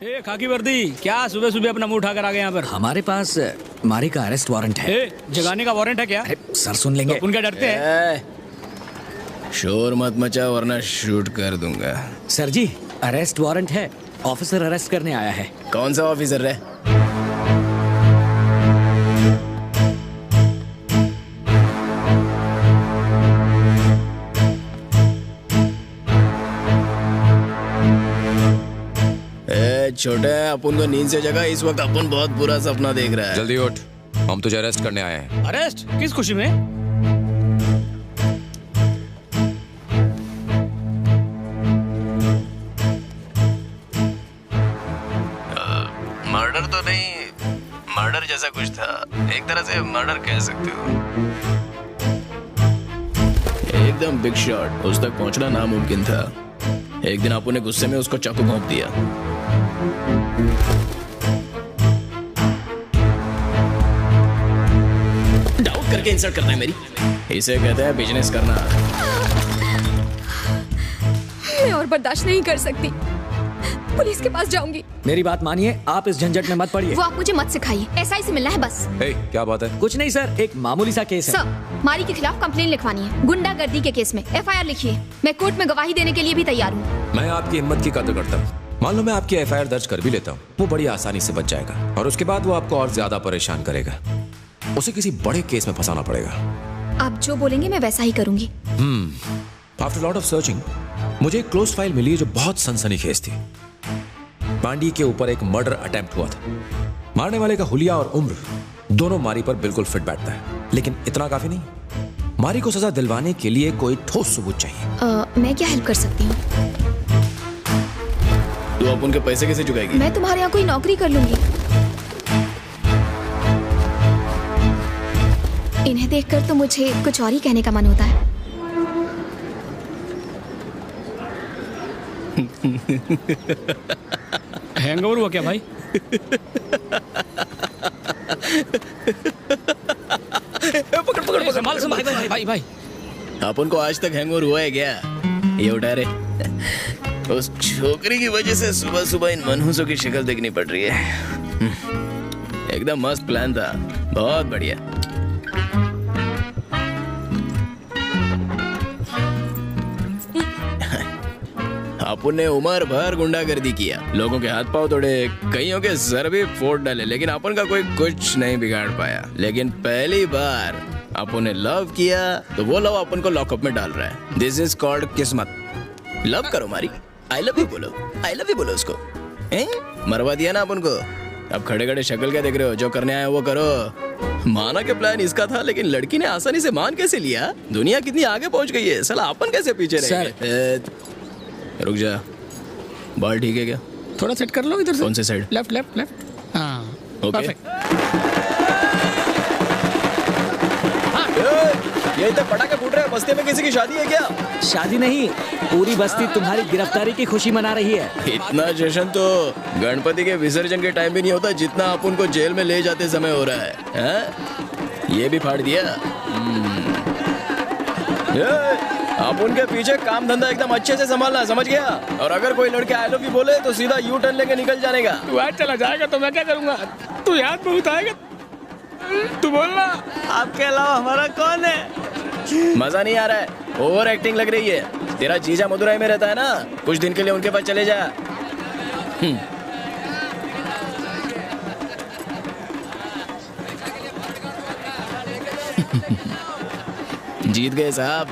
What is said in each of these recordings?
ए खाकी वर्दी, क्या सुबह सुबह अपना मुंह उठाकर आ गए यहाँ पर? हमारे पास मारी का अरेस्ट वारंट है। जगाने का वारंट है क्या? सर सुन लेंगे। तो उनका डरते हैं। शोर मत मचा वरना शूट कर दूंगा। सर जी अरेस्ट वारंट है, ऑफिसर अरेस्ट करने आया है। कौन सा ऑफिसर है? छोटे अपन को नींद से जगा, इस वक्त अपन बहुत बुरा सपना देख रहा है। जल्दी उठ, हम तुझे अरेस्ट करने आए हैं। अरेस्ट? किस खुशी में? मर्डर तो नहीं, मर्डर जैसा कुछ था, एक तरह से मर्डर कह सकते हो। एकदम बिग शॉट, उस तक पहुंचना नामुमकिन था। एक दिन आपने गुस्से में उसको चाकू भोंक दिया। डाउट करके इंसल्ट करना है मेरी, इसे कहते हैं बिजनेस करना। मैं और बर्दाश्त नहीं कर सकती, पुलिस के पास जाऊंगी। मेरी बात मानिए, आप इस झंझट में मत पड़िए। वो आप मुझे मत सिखाइए, एसआई से मिलना है बस। क्या बात है? कुछ नहीं सर, एक मामूली सा केस है। सर, मारी के खिलाफ कंप्लेन लिखवानी है, गुंडागर्दी के केस में। एफआईआर लिखिए, मैं कोर्ट में गवाही देने के लिए भी तैयार हूँ। मैं आपकी हिम्मत की कदर करता हूँ। मान लो मैं आपकी एफआईआर दर्ज कर भी लेता हूँ, वो बड़ी आसानी से बच जाएगा और उसके बाद वो आपको और ज्यादा परेशान करेगा। उसे किसी बड़े केस में फंसाना पड़ेगा। आप जो बोलेंगे मैं वैसा ही करूंगी। आफ्टर लॉट ऑफ सर्चिंग मुझे एक क्लोज फाइल मिली है जो बहुत सनसनीखेज थी। पांडी के ऊपर एक मर्डर अटेम्प्ट हुआ था। मारने वाले का हुलिया और उम्र दोनों मारी पर बिल्कुल फिट बैठता है, लेकिन इतना काफी नहीं। मारी को सजा दिलवाने के लिए कोई ठोस सबूत चाहिए। मैं क्या हेल्प कर सकती हूँ? तू अपन के पैसे कैसे चुकाएगी? मैं तुम्हारे यहाँ कोई नौकरी कर लूंगी। इन्हें देखकर तो मुझे कुछ और ही कहने का मन होता है। हैंगओवर हुआ क्या भाई? पकड़ पकड़ संभाल संभाल भाई भाई भाई। अपन को आज तक हैंगओवर हुआ है क्या? ये उठा रे। उस छोकरी की वजह से सुबह सुबह इन मनहूसों की शक्ल देखनी पड़ रही है। एकदम मस्त प्लान था, बहुत बढ़िया। अपन ने उम्र भर गुंडागर्दी किया, लोगों के हाथ पांव तोड़े, कईयों के सर भी फोड़ डाले, लेकिन अपन का कोई कुछ नहीं बिगाड़ पाया। लेकिन पहली बार अपन ने लव किया तो वो लव अपन को लॉकअप में डाल रहा है। दिस इज कॉल्ड किस्मत। लव करो मारी, आई लव यू बोलो, आई लव यू बोलो उसको। मरवा दिया ना अपन को। अब खड़े खड़े शक्ल क्या देख रहे हो? जो करने आए वो करो। माना के प्लान इसका था, लेकिन लड़की ने आसानी से मान कैसे लिया? दुनिया कितनी आगे पहुंच गई है, साला अपन कैसे पीछे रहे? रुक जा, बाल ठीक है क्या? थोड़ा सेट कर लो इधर से। कौन से साइड? Left left left. हाँ ओके। ये इधर पटाखे फूट रहे हैं, बस्ती में किसी की शादी है क्या? शादी नहीं, पूरी बस्ती तुम्हारी गिरफ्तारी की खुशी मना रही है। इतना जश्न तो गणपति के विसर्जन के टाइम भी नहीं होता जितना अपन को जेल में ले जाते समय हो रहा है। ये भी फाड़ दिया। आप उनके पीछे काम धंधा एकदम अच्छे से संभालना, समझ गया? और अगर कोई लड़के आई लव यू बोले तो सीधा यू टर्न लेके निकल जाने का। तू आज चला जाएगा तो मैं क्या करूंगा? तू याद बहुत आएगा। तू बोलना, आपके अलावा हमारा कौन है? मजा नहीं आ रहा है, ओवर एक्टिंग लग रही है। तेरा जीजा मदुरई में रहता है ना, कुछ दिन के लिए उनके पास चले जा। जीत गए साहब।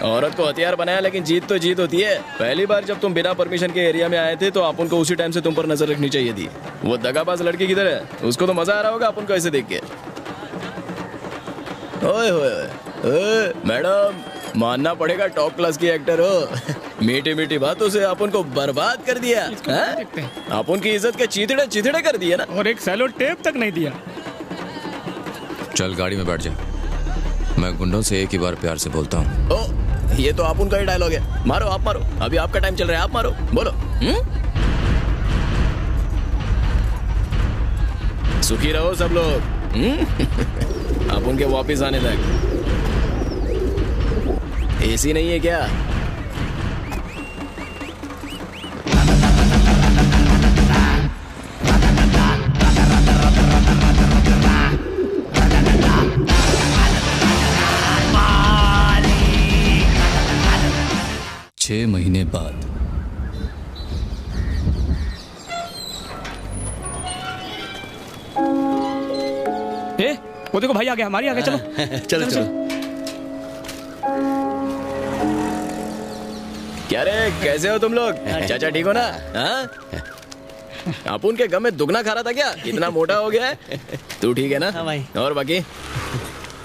औरत को हथियार बनाया, लेकिन जीत तो जीत होती है। पहली बार जब तुम बिना परमिशन के एरिया में आए थे तो अपन को उसी टाइम से तुम पर नजर रखनी चाहिए थी। वो दगाबाज लड़की किधर है? उसको तो मजा आ रहा होगा अपन को ऐसे देख के। ओए ओए मैडम, मानना पड़ेगा टॉप क्लास की एक्टर हो। मीठी मीठी बातों से अपन को बर्बाद कर दिया। अपन की इज्जत के चीथड़े चीथड़े कर दिए ना, और एक सैलो टेप तक नहीं दिया। चल गाड़ी में बैठ जा, मैं गुंडों से एक ही बार प्यार से बोलता हूँ। ओ, ये तो आप उनका ही डायलॉग है। मारो, आप मारो, अभी आपका टाइम चल रहा है, आप मारो, बोलो। सुखी रहो सब लोग। आप उनके वापिस आने तक। एसी नहीं है क्या? वो देखो भाई आ गया, हमारी आ गया, चलो चलो चलो। क्या रे, कैसे हो तुम लोग? चाचा ठीक हो ना? हाँ? अपुन के गम में दुगना खा रहा था क्या? इतना मोटा हो गया है? तू ठीक है ना? हाँ भाई। और बाकी?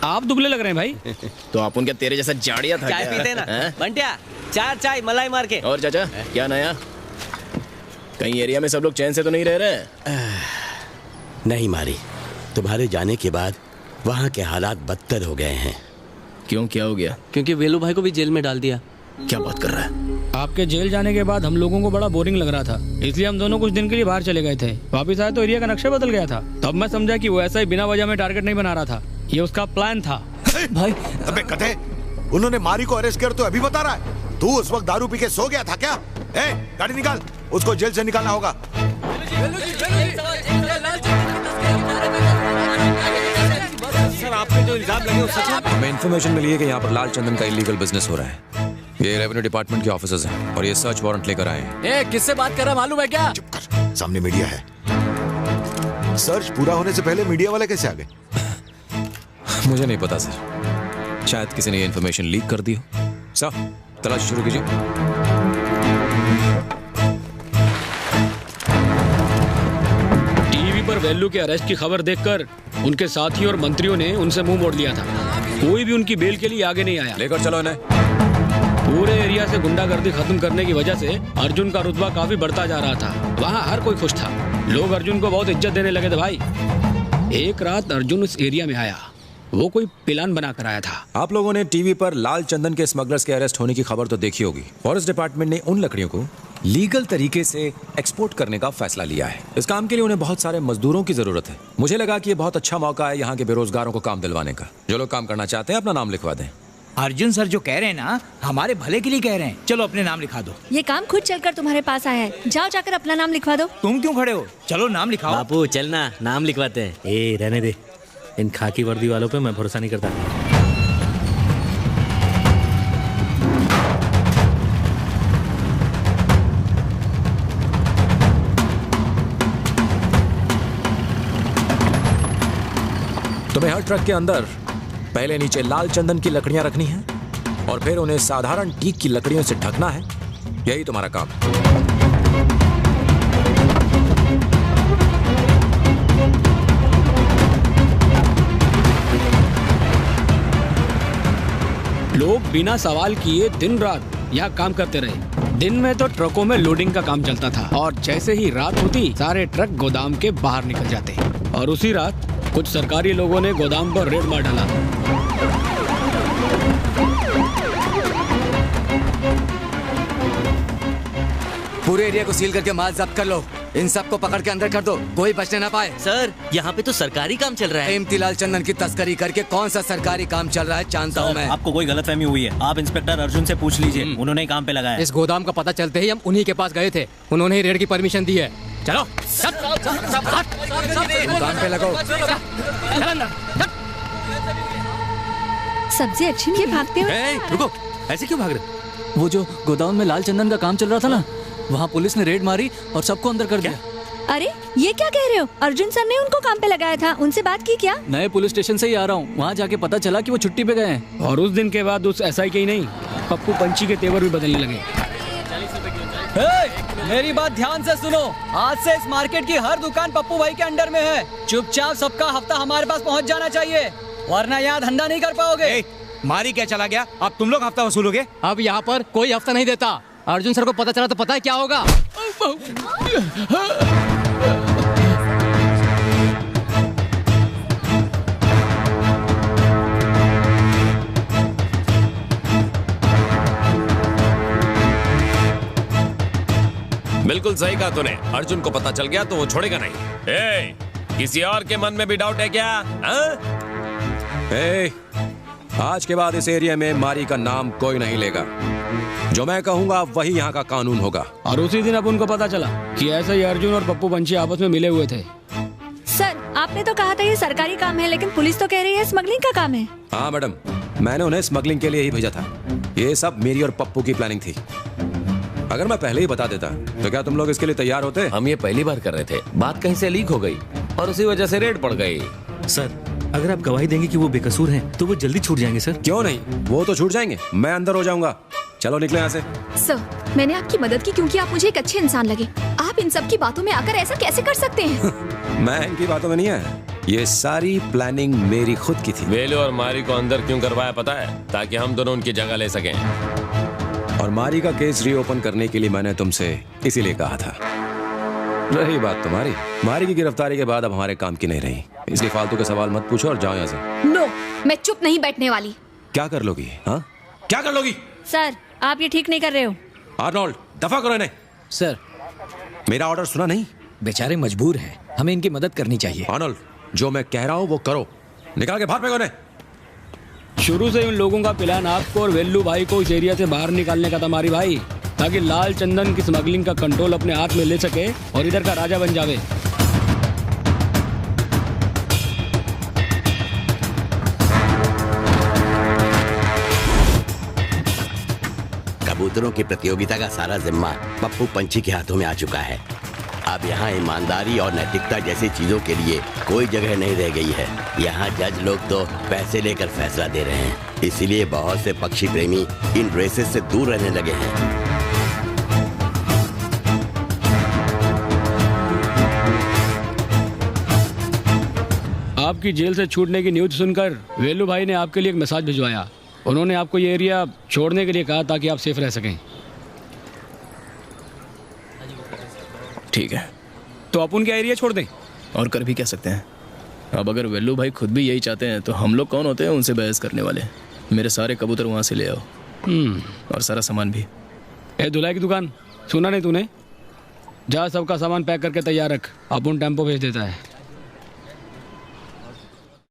आप दुबले लग रहे हैं भाई। तो अपुन के तेरे जैसा जाड़िया था चाय क्या? पीते ना हाँ? बंटिया, 4 चाय मलाई मार के। और चाचा क्या नया? कहीं एरिया में सब लोग चैन से तो नहीं रह रहे? नहीं मारी, तुम्हारे जाने के बाद वहाँ के हालात बदतर हो गए हैं। क्यों, क्या हो गया? क्योंकि वेलू भाई को भी जेल में डाल दिया। क्या बात कर रहा है? आपके जेल जाने के बाद हम लोगों को बड़ा बोरिंग लग रहा था, इसलिए हम दोनों कुछ दिन के लिए बाहर चले गए थे। वापिस आए तो एरिया का नक्शा बदल गया था। तब मैं समझा कि वो ऐसा ही बिना वजह में टारगेट नहीं बना रहा था, ये उसका प्लान था। भाई अबे कथे, उन्होंने मारी को अरेस्ट कर तो अभी बता रहा है? तू उस वक्त दारू पी के सो गया था क्या? गाड़ी निकाल, उसको जेल से निकालना होगा। सर, आपने जो इल्जाम लगे वो सच है? हमें इन्फॉर्मेशन मिली है कि यहाँ पर लाल चंदन का इलीगल बिजनेस हो रहा है। ये रेवेन्यू डिपार्टमेंट के ऑफिसर्स हैं और ये सर्च वारंट लेकर आए हैं। किससे बात कर रहा मालूम है क्या? चुप कर, सामने मीडिया है। सर्च पूरा होने से पहले मीडिया वाले कैसे आ गए? मुझे नहीं पता सर, शायद किसी ने ये इन्फॉर्मेशन लीक कर दी हो। सर, तलाशी शुरू कीजिए। टीवी पर वेल्लू के अरेस्ट की खबर देखकर उनके साथी और मंत्रियों ने उनसे मुंह मोड़ लिया था। कोई भी उनकी बेल के लिए आगे नहीं आया। लेकर चलो इन्हें। पूरे एरिया से गुंडागर्दी खत्म करने की वजह से अर्जुन का रुतबा काफी बढ़ता जा रहा था। वहाँ हर कोई खुश था, लोग अर्जुन को बहुत इज्जत देने लगे थे भाई। एक रात अर्जुन उस एरिया में आया, वो कोई प्लान बना कर आया था। आप लोगों ने टीवी पर लाल चंदन के स्मगलर्स के अरेस्ट होने की खबर तो देखी होगी। फॉरेस्ट डिपार्टमेंट ने उन लकड़ियों को लीगल तरीके से एक्सपोर्ट करने का फैसला लिया है। इस काम के लिए उन्हें बहुत सारे मजदूरों की जरूरत है। मुझे लगा कि ये बहुत अच्छा मौका है यहाँ के बेरोजगारों को काम दिलवाने का। जो लोग काम करना चाहते हैं अपना नाम लिखवा दें। अर्जुन सर जो कह रहे हैं ना, हमारे भले के लिए कह रहे हैं। चलो अपने नाम लिखा दो। ये काम खुद चलकर तुम्हारे पास आया है, जाओ जाकर अपना नाम लिखवा दो। तुम क्यों खड़े हो? चलो नाम लिखाओ। बापू चलना, नाम लिखवाते हैं। ए रहने दे, इन खाकी वर्दी वालों पे मैं भरोसा नहीं करता। तुम्हें हर ट्रक के अंदर पहले नीचे लाल चंदन की लकड़ियां रखनी हैं और फिर उन्हें साधारण टीक की लकड़ियों से ढकना है। यही तुम्हारा काम। लोग बिना सवाल किए दिन रात यहाँ काम करते रहे। दिन में तो ट्रकों में लोडिंग का काम चलता था और जैसे ही रात होती सारे ट्रक गोदाम के बाहर निकल जाते। और उसी रात कुछ सरकारी लोगों ने गोदाम पर रेड मार डाला। पूरे एरिया को सील करके माल जब्त कर लो। इन सबको पकड़ के अंदर कर दो, कोई बचने ना पाए। सर, यहाँ पे तो सरकारी काम चल रहा है। इम्तिलाल चंदन की तस्करी करके कौन सा सरकारी काम चल रहा है जानता हूँ मैं। आपको कोई गलतफहमी हुई है, आप इंस्पेक्टर अर्जुन से पूछ लीजिए, उन्होंने ही काम पे लगाया। इस गोदाम का पता चलते ही हम उन्हीं के पास गए थे, उन्होंने ही रेड की परमिशन दी है। चलो काम पे लगाओ। सब्जी अच्छी नहीं भागते हो। रुको, ऐसे क्यों भाग रहे? वो जो गोदाम में लाल चंदन का काम चल रहा था ना, वहाँ पुलिस ने रेड मारी और सबको अंदर कर दिया। अरे ये क्या कह रहे हो? अर्जुन सर ने उनको काम पे लगाया था, उनसे बात की क्या? नए पुलिस स्टेशन से ही आ रहा हूँ, वहाँ जाके पता चला कि वो छुट्टी पे गए हैं। और उस दिन के बाद उस एसआई के ही नहीं, पप्पू पंची के तेवर भी बदलने लगे। मेरी बात ध्यान से सुनो, आज से इस मार्केट की हर दुकान पप्पू भाई के अंडर में है। चुपचाप सबका हफ्ता हमारे पास पहुँच जाना चाहिए, वरना यहाँ धंधा नहीं कर पाओगे। मारी क्या चला गया? अब तुम लोग हफ्ता वसूलोगे? अब यहाँ पर कोई हफ्ता नहीं देता। अर्जुन सर को पता चला तो पता है क्या होगा। बिल्कुल सही कहा तूने। अर्जुन को पता चल गया तो वो छोड़ेगा नहीं। किसी और के मन में भी डाउट है क्या? आज के बाद इस एरिया में मारी का नाम कोई नहीं लेगा। जो मैं कहूंगा वही यहाँ का कानून होगा। और उसी दिन अब उनको पता चला कि ऐसे ही अर्जुन और पप्पू पंची आपस में मिले हुए थे। सर, आपने तो कहा था ये सरकारी काम है, लेकिन पुलिस तो कह रही है स्मगलिंग का काम है। हाँ मैडम, मैंने उन्हें स्मगलिंग के लिए ही भेजा था। ये सब मेरी और पप्पू की प्लानिंग थी। अगर मैं पहले ही बता देता तो क्या तुम लोग इसके लिए तैयार होते? हम ये पहली बार कर रहे थे, बात कहीं से लीक हो गई और उसी वजह से रेड पड़ गई। सर, अगर आप गवाही देंगे कि वो बेकसूर हैं, तो वो जल्दी छूट जाएंगे सर। क्यों नहीं, वो तो छूट जाएंगे, मैं अंदर हो जाऊंगा। चलो निकले यहाँ से। सर, मैंने आपकी मदद की क्योंकि आप मुझे एक अच्छे इंसान लगे। आप इन सब की बातों में आकर ऐसा कैसे कर सकते हैं? मैं इनकी बातों में नहीं आया, ये सारी प्लानिंग मेरी खुद की थी। वेलू और मारी को अंदर क्यों करवाया पता है? ताकि हम दोनों उनकी जगह ले सकें। और मारी का केस रीओपन करने के लिए मैंने तुमसे इसीलिए कहा था। रही बात तुम्हारी, मारी की गिरफ्तारी के बाद अब हमारे काम की नहीं रही, इसलिए फालतू के सवाल मत पूछो और जाओ यहाँ से। नो, मैं चुप नहीं बैठने वाली। क्या कर लोगी? हाँ, क्या कर लोगी? सर, आप ये ठीक नहीं कर रहे हो। आर्नोल्ड, दफा करो इन्हें। सर, मेरा ऑर्डर सुना नहीं? बेचारे मजबूर हैं, हमें इनकी मदद करनी चाहिए। आर्नोल्ड, जो मैं कह रहा हूँ वो करो, निकाल के बाहर फेंको इन्हें। शुरू से उन लोगों का प्लान आपको और वेल्लू भाई को इस एरिया से बाहर निकालने का था मारी भाई, ताकि लाल चंदन की स्मगलिंग का कंट्रोल अपने हाथ में ले सके और इधर का राजा बन जावे। कबूतरों की प्रतियोगिता का सारा जिम्मा पप्पू पंछी के हाथों में आ चुका है। अब यहाँ ईमानदारी और नैतिकता जैसी चीजों के लिए कोई जगह नहीं रह गई है। यहाँ जज लोग तो पैसे लेकर फैसला दे रहे हैं, इसीलिए बहुत से पक्षी प्रेमी इन रेसेस से दूर रहने लगे हैं। आपकी जेल से छूटने की न्यूज़ सुनकर वेलू भाई ने आपके लिए एक मैसेज भिजवाया। उन्होंने आपको ये एरिया छोड़ने के लिए कहा ताकि आप सेफ रह सकें। ठीक है, तो आप उनका एरिया छोड़ दें। और कर भी क्या सकते हैं? अब अगर वेल्लू भाई खुद भी यही चाहते हैं तो हम लोग कौन होते हैं उनसे बहस करने वाले? मेरे सारे कबूतर वहाँ से ले आओ, और सारा सामान भी। ए धुलाई की दुकान, सुना नहीं तूने? जा सबका सामान पैक करके तैयार रख, अपन टेम्पो भेज देता है।